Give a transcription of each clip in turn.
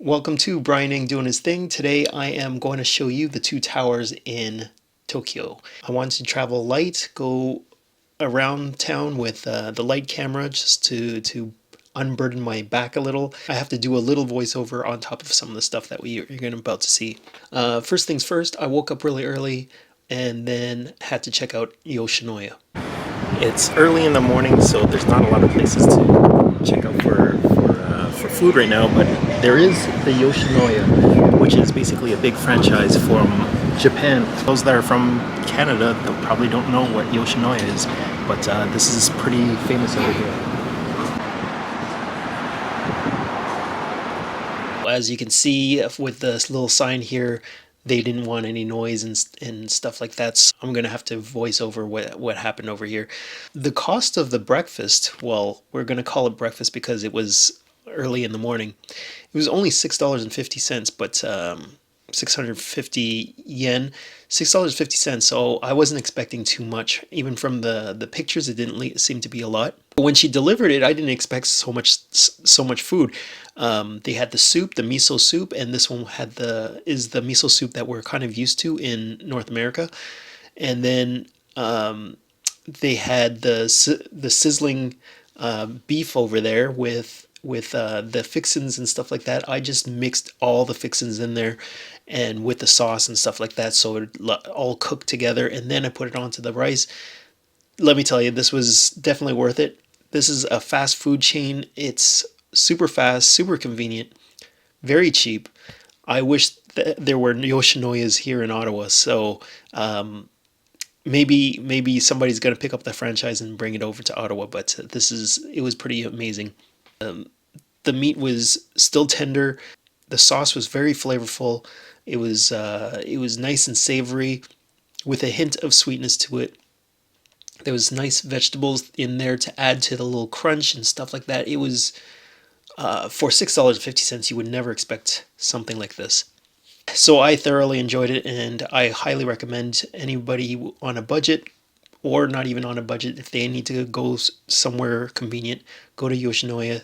Welcome to Brian Ing doing his thing. Today I am going to show you the two towers in Tokyo. I want to travel light, go around town with the light camera just to unburden my back a little. I have to do a little voiceover on top of some of the stuff that you're going to about to see. First things first, I woke up really early and then had to check out Yoshinoya. It's early in the morning, so there's not a lot of places to check out for food right now, but there is the Yoshinoya, which is basically a big franchise from Japan. Those that are from Canada, they probably don't know what Yoshinoya is, but this is pretty famous over here. As you can see with this little sign here, they didn't want any noise and stuff like that, so I'm gonna have to voice over what happened over here. The cost of the breakfast, well, we're gonna call it breakfast because it was early in the morning. It was only $6.50, but 650 yen, $6.50. So I wasn't expecting too much. Even from the pictures, it didn't seem to be a lot. But when she delivered it, I didn't expect so much food. They had the soup, the miso soup, and this one is the miso soup that we're kind of used to in North America. And then they had the sizzling beef over there with the fixins and stuff like that. I just mixed all the fixins in there and with the sauce and stuff like that, so it all cooked together, and then I put it onto the rice. Let me tell you, this was definitely worth it. This is a fast food chain. It's super fast, super convenient, very cheap. I wish that there were Yoshinoyas here in Ottawa, so maybe somebody's gonna pick up the franchise and bring it over to Ottawa. But it was pretty amazing. The meat was still tender. The sauce was very flavorful. It was nice and savory with a hint of sweetness to it. There was nice vegetables in there to add to the little crunch and stuff like that. It was for $6.50, you would never expect something like this. So I thoroughly enjoyed it, and I highly recommend anybody on a budget or not even on a budget, if they need to go somewhere convenient, go to Yoshinoya.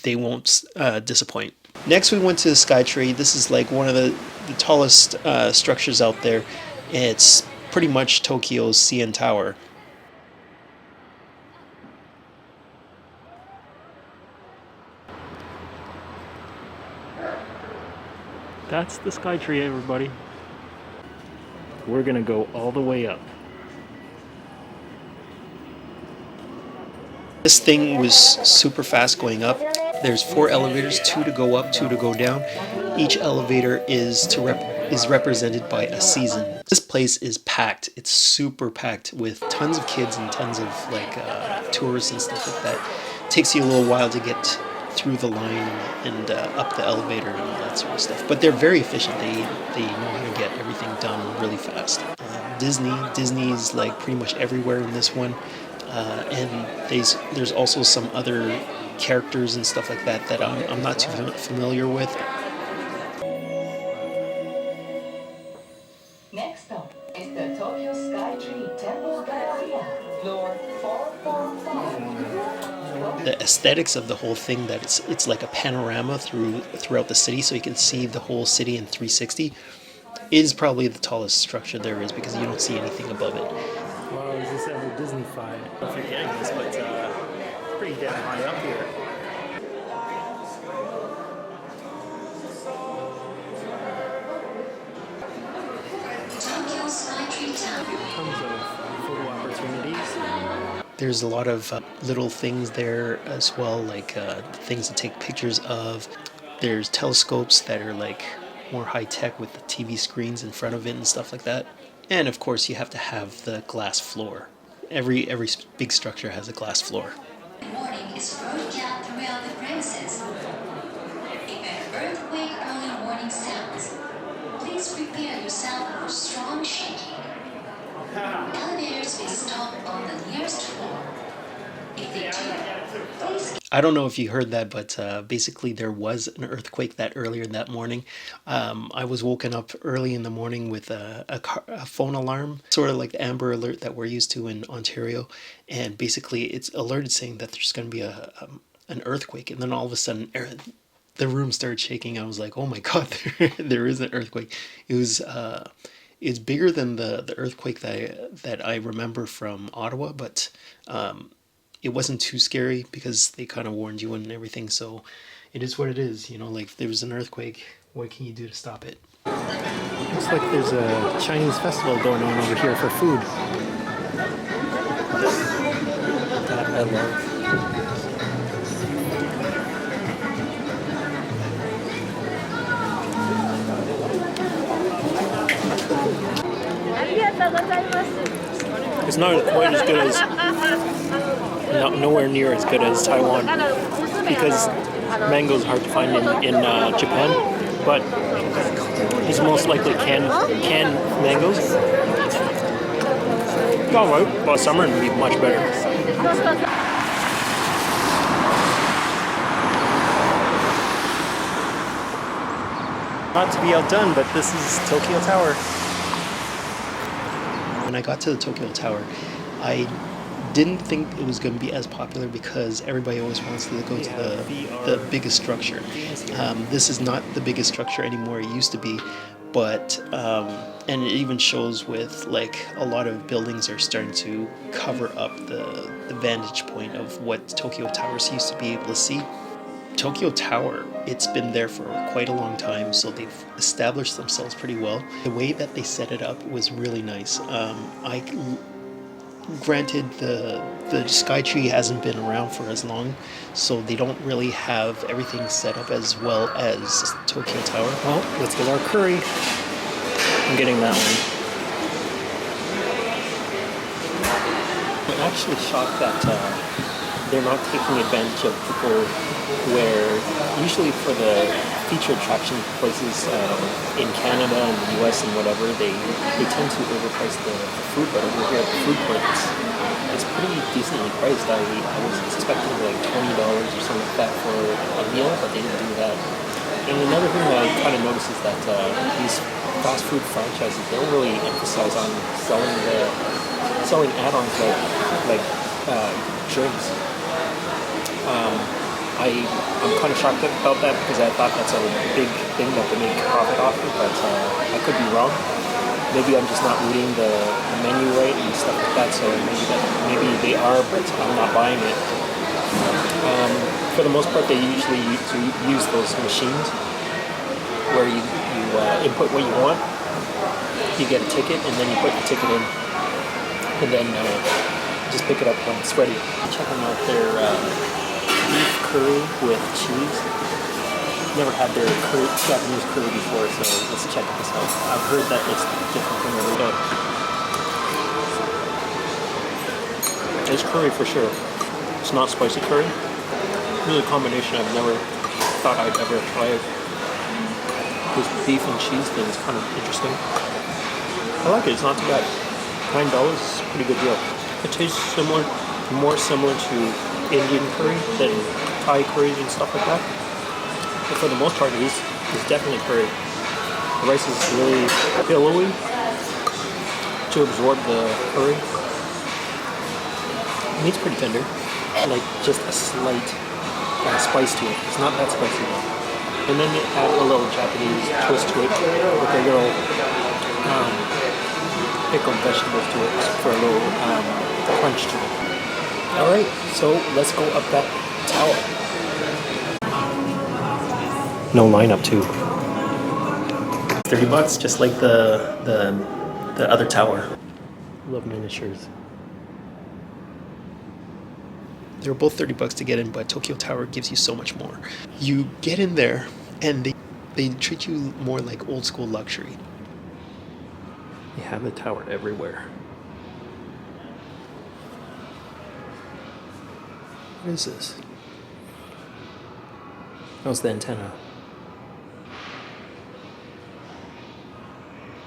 They won't disappoint. Next, we went to Skytree. This is like one of the tallest structures out there. It's pretty much Tokyo's CN Tower. That's the Skytree, everybody. We're gonna go all the way up. This thing was super fast going up. There's 4 elevators, 2 to go up, 2 to go down. Each elevator is represented by a season. This place is packed. It's super packed with tons of kids and tons of tourists and stuff like that. It takes you a little while to get through the line and up the elevator and all that sort of stuff. But they're very efficient. They know how to get everything done really fast. Disney's like pretty much everywhere in this one. And there's also some other characters and stuff like that I'm not too familiar with. Next up is the Tokyo Skytree Temple Galleria, floor 445. The aesthetics of the whole thing, that it's like a panorama throughout the city, so you can see the whole city in 360, is probably the tallest structure there is because you don't see anything above it. Wow, is this ever Disney-fied? I don't know if you're getting this, but it's pretty damn high up here. Tons of photo opportunities. There's a lot of little things there as well, like things to take pictures of. There's telescopes that are like more high-tech with the TV screens in front of it and stuff like that. And of course, you have to have the glass floor. Every big structure has a glass floor. Warning is broadcast throughout the premises. If an earthquake early warning sounds, please prepare yourself for strong shaking. Elevators will stop on the nearest floor. If they do, please. I don't know if you heard that, but basically there was an earthquake that earlier that morning. I was woken up early in the morning with a phone alarm, sort of like the Amber Alert that we're used to in Ontario. And basically it's alerted saying that there's going to be an earthquake. And then all of a sudden the room started shaking. I was like, "Oh my God, there is an earthquake." It was it's bigger than the earthquake that I remember from Ottawa, but it wasn't too scary because they kind of warned you and everything. So it is what it is, you know. Like if there was an earthquake, what can you do to stop it? Looks like there's a Chinese festival going on over here for food. That I love. It's not quite as good as, nowhere near as good as Taiwan, because mango is hard to find in Japan, but it's most likely canned mangoes. It's all right, but summer would be much better. Not to be outdone, but this is Tokyo Tower. When I got to the Tokyo Tower, I didn't think it was going to be as popular because everybody always wants to go to the biggest structure. This is not the biggest structure anymore. It used to be, but and it even shows with like a lot of buildings are starting to cover up the vantage point of what Tokyo Towers used to be able to see. Tokyo Tower, it's been there for quite a long time, so they've established themselves pretty well. The way that they set it up was really nice. Granted, the Skytree hasn't been around for as long, so they don't really have everything set up as well as Tokyo Tower. Well, let's get our curry. I'm getting that one. I'm actually shocked that they're not taking advantage of people where usually for the feature attraction places in Canada and the US and whatever, they tend to overprice the food, but over here at the food court, it's pretty decently priced. I was expecting like $20 or something like that for a meal, but they didn't do that. And another thing that I kind of noticed is that these fast food franchises, they don't really emphasize on selling add-ons like drinks. I'm kind of shocked about that because I thought that's a big thing that they make profit off of, but I could be wrong. Maybe I'm just not reading the menu right and stuff like that, so maybe they are, but I'm not buying it. For the most part, they usually use those machines where you input what you want, you get a ticket, and then you put the ticket in, and then just pick it up when it's ready. Checking out their beef curry with cheese. Never had their Japanese curry before, so let's check this out. I've heard that it's different from every day. It's curry for sure. It's not spicy curry. Really a combination I've never thought I'd ever try it. This beef and cheese thing is kind of interesting. I like it. It's not too bad. $9 is a pretty good deal. It tastes more similar to Indian curry than Thai curries and stuff like that. But for the most part, it's definitely curry. The rice is really billowy to absorb the curry. The meat's pretty tender. Like just a slight spice to it. It's not that spicy though. And then they add a little Japanese twist to it with a little pickled vegetables to it for a little crunch to it. Alright, so let's go up that tower. No lineup too. $30, just like the other tower. Love miniatures. They're both $30 to get in, but Tokyo Tower gives you so much more. You get in there, and they treat you more like old school luxury. They have the tower everywhere. What is this? How's the antenna?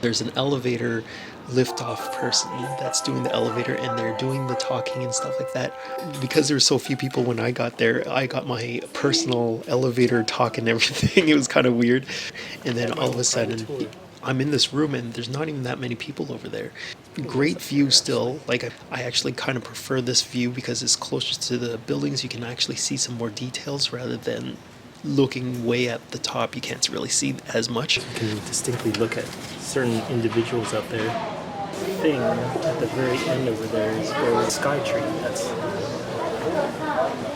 There's an elevator liftoff person that's doing the elevator, and they're doing the talking and stuff like that. Because there were so few people when I got there, I got my personal elevator talk and everything. It was kind of weird. And then all of a sudden, I'm in this room and there's not even that many people over there. Great view still. Like I actually kind of prefer this view because it's closer to the buildings. You can actually see some more details rather than looking way at the top, you can't really see as much. You can distinctly look at certain individuals out there. Thing at the very end over there is where Skytree. That's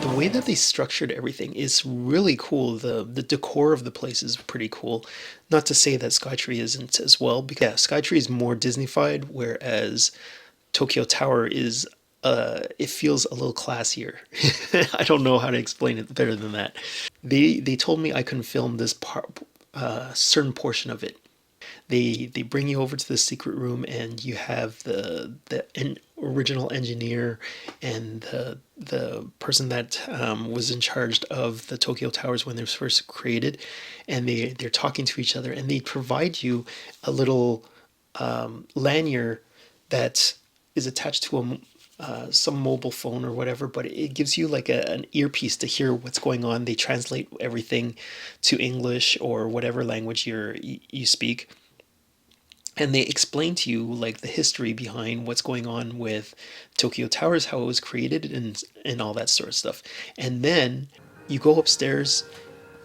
the way that they structured everything is really cool. The decor of the place is pretty cool. Not to say that Skytree isn't as well, because yeah, Skytree is more Disneyfied, whereas Tokyo Tower is it feels a little classier. I don't know how to explain it better than that. They told me I couldn't film this part, certain portion of it. They bring you over to the secret room, and you have the original engineer and the person that was in charge of the Tokyo Towers when they were first created, and they're talking to each other, and they provide you a little lanyard that is attached to some mobile phone or whatever, but it gives you like an earpiece to hear what's going on. They translate everything to English or whatever language you speak, and they explain to you like the history behind what's going on with Tokyo Towers, how it was created, and all that sort of stuff. And then you go upstairs,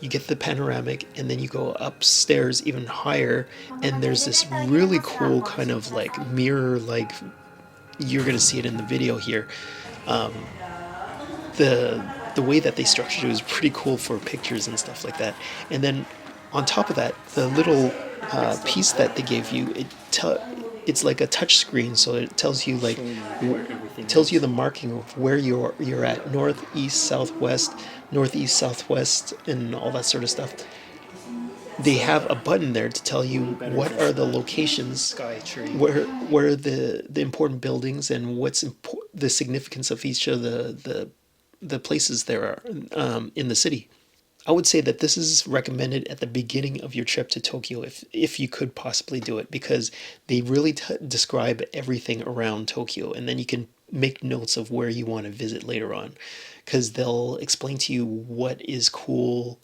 you get the panoramic, and then you go upstairs even higher, and there's this really cool kind of like mirror, like you're gonna see it in the video here. Um, the way that they structured it was pretty cool for pictures and stuff like that. And then on top of that, the little piece that they gave you, it's like a touch screen, so it tells you like tells you the marking of where you're at, northeast, southwest, and all that sort of stuff. They have a button there to tell you what are the locations, where are the important buildings, and what's the significance of each of the places there are in the city. I would say that this is recommended at the beginning of your trip to Tokyo, if you could possibly do it, because they really describe everything around Tokyo, and then you can make notes of where you want to visit later on, because they'll explain to you what is cool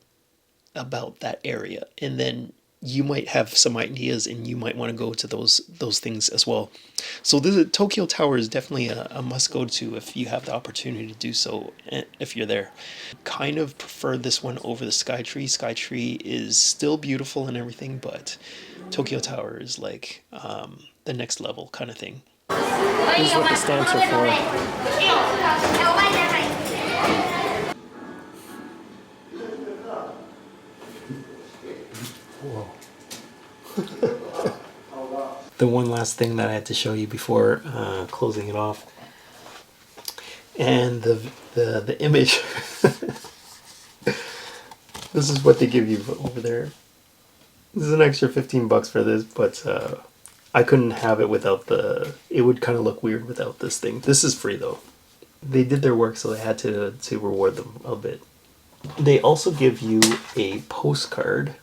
about that area, and then you might have some ideas, and you might want to go to those things as well. So the Tokyo Tower is definitely a must go to if you have the opportunity to do so, if you're there. Kind of prefer this one over the Skytree. Skytree is still beautiful and everything, but Tokyo Tower is like the next level kind of thing. This is what the stamps are for. Whoa. The one last thing that I had to show you before closing it off, and the image. This is what they give you over there. This is an extra $15 for this, but I couldn't have it without it would kind of look weird without this thing. This is free though. They did their work, so they had to reward them a bit. They also give you a postcard,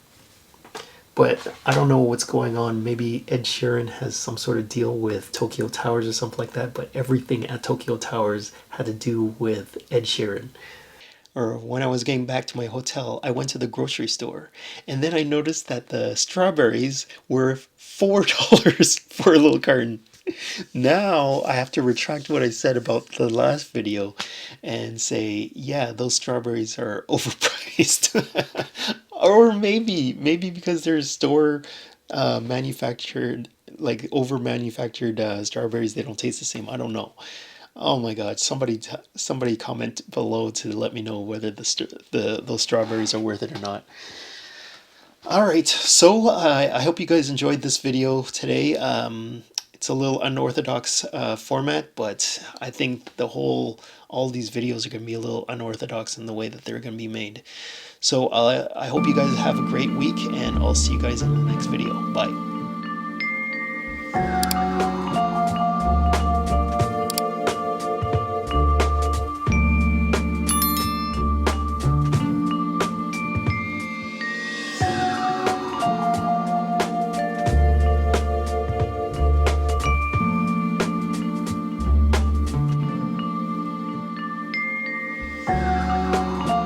but I don't know what's going on. Maybe Ed Sheeran has some sort of deal with Tokyo Towers or something like that, but everything at Tokyo Towers had to do with Ed Sheeran. Or when I was getting back to my hotel, I went to the grocery store, and then I noticed that the strawberries were $4 for a little carton. Now I have to retract what I said about the last video and say, yeah, those strawberries are overpriced. Or maybe because they're store manufactured, like over manufactured strawberries, they don't taste the same. I don't know. Oh my God! Somebody comment below to let me know whether those strawberries are worth it or not. All right, so I hope you guys enjoyed this video today. It's a little unorthodox format, but I think all these videos are going to be a little unorthodox in the way that they're going to be made. So I hope you guys have a great week, and I'll see you guys in the next video. Bye.